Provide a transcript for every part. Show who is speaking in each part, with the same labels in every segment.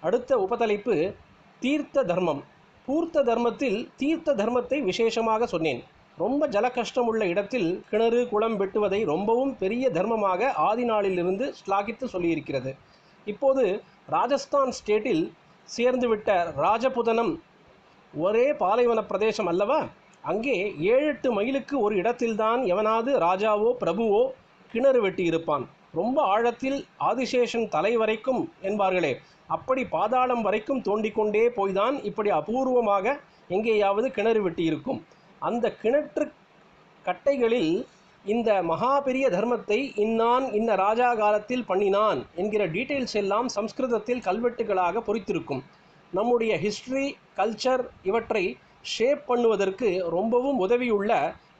Speaker 1: அடுத்த உபதலைப்பு தீர்த்த தர்மம். பூர்த்த தர்மத்தில் தீர்த்த தர்மத்தை விசேஷமாக சொன்னேன். ரொம்ப ஜல கஷ்டம் உள்ள இடத்தில் கிணறு குளம் வெட்டுவதை ரொம்பவும் பெரிய தர்மமாக ஆதி நாளிலிருந்து ஸ்லாகித்து சொல்லியிருக்கிறது. இப்போது ராஜஸ்தான் ஸ்டேட்டில் சேர்ந்துவிட்ட ராஜபுதனம் ஒரே பாலைவன பிரதேசம் அல்லவா? அங்கே 7-8 மைலுக்கு ஒரு இடத்தில்தான் எவனாவது ராஜாவோ பிரபுவோ கிணறு வெட்டி இருப்பான். ரொம்ப ஆழத்தில் ஆதிசேஷன் தலை வரைக்கும் என்பார்களே, அப்படி பாதாளம் வரைக்கும் தோண்டிக்கொண்டே போய்தான் இப்படி அபூர்வமாக எங்கேயாவது கிணறு வெட்டி இருக்கும். அந்த கிணற்று கட்டைகளில் இந்த மகா பெரிய தர்மத்தை இன்னான் இன்ன ராஜா காலத்தில் பண்ணினான் என்கிற டீட்டெயில்ஸ் எல்லாம் சம்ஸ்கிருதத்தில் கல்வெட்டுகளாக பொறித்திருக்கும். நம்முடைய ஹிஸ்ட்ரி கல்ச்சர் இவற்றை ஷேப் பண்ணுவதற்கு ரொம்பவும் உதவியுள்ள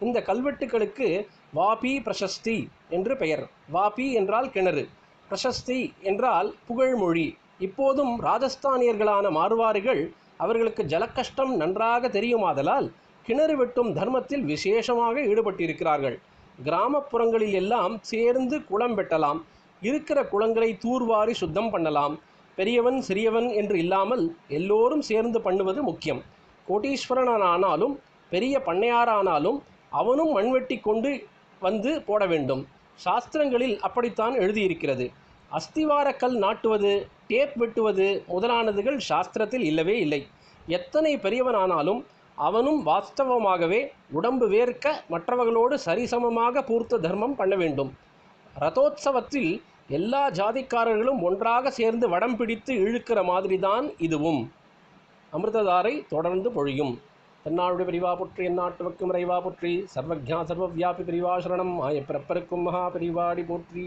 Speaker 1: இந்த கல்வெட்டுகளுக்கு வாபி பிரசஸ்தி என்று பெயர். வாபி என்றால் கிணறு, பிரசஸ்தி என்றால் புகழ்மொழி. இப்போதும் ராஜஸ்தானியர்களான மார்வாரிகள் அவர்களுக்கு ஜலக்கஷ்டம் நன்றாக தெரியுமாதலால் கிணறு வெட்டும் தர்மத்தில் விசேஷமாக ஈடுபட்டிருக்கிறார்கள். கிராமப்புறங்களில் எல்லாம் சேர்ந்து குளம் வெட்டலாம். இருக்கிற குளங்களை தூர்வாரி சுத்தம் பண்ணலாம். பெரியவன் சிறியவன் என்று இல்லாமல் எல்லோரும் சேர்ந்து பண்ணுவது முக்கியம். கோட்டீஸ்வரனானாலும் பெரிய பண்ணையாரானாலும் அவனும் மண்வெட்டி கொண்டு வந்து போட வேண்டும். சாஸ்திரங்களில் அப்படித்தான் எழுதியிருக்கிறது. அஸ்திவாரக்கல் நாட்டுவது, டேப் வெட்டுவது முதலானதுகள் சாஸ்திரத்தில் இல்லவே இல்லை. எத்தனை பெரியவனானாலும் அவனும் வாஸ்தவமாகவே உடம்பு வேர்க்க மற்றவர்களோடு சரிசமமாக பூர்த்த தர்மம் பண்ண வேண்டும். ரதோத்சவத்தில் எல்லா ஜாதிக்காரர்களும் ஒன்றாக சேர்ந்து வடம் பிடித்து இழுக்கிற மாதிரிதான் இதுவும். அமிர்ததாரை தொடர்ந்து பொழியும். தென்னாடுடைய பிரிவா புற்றி, எந்நாட்டுவக்கும் இறைவா புற்றி, சர்வஜா சர்வவியாபி பிரிவா சரணம், ஆய பிறப்பருக்கும் மகா பிரிவாடி போற்றி.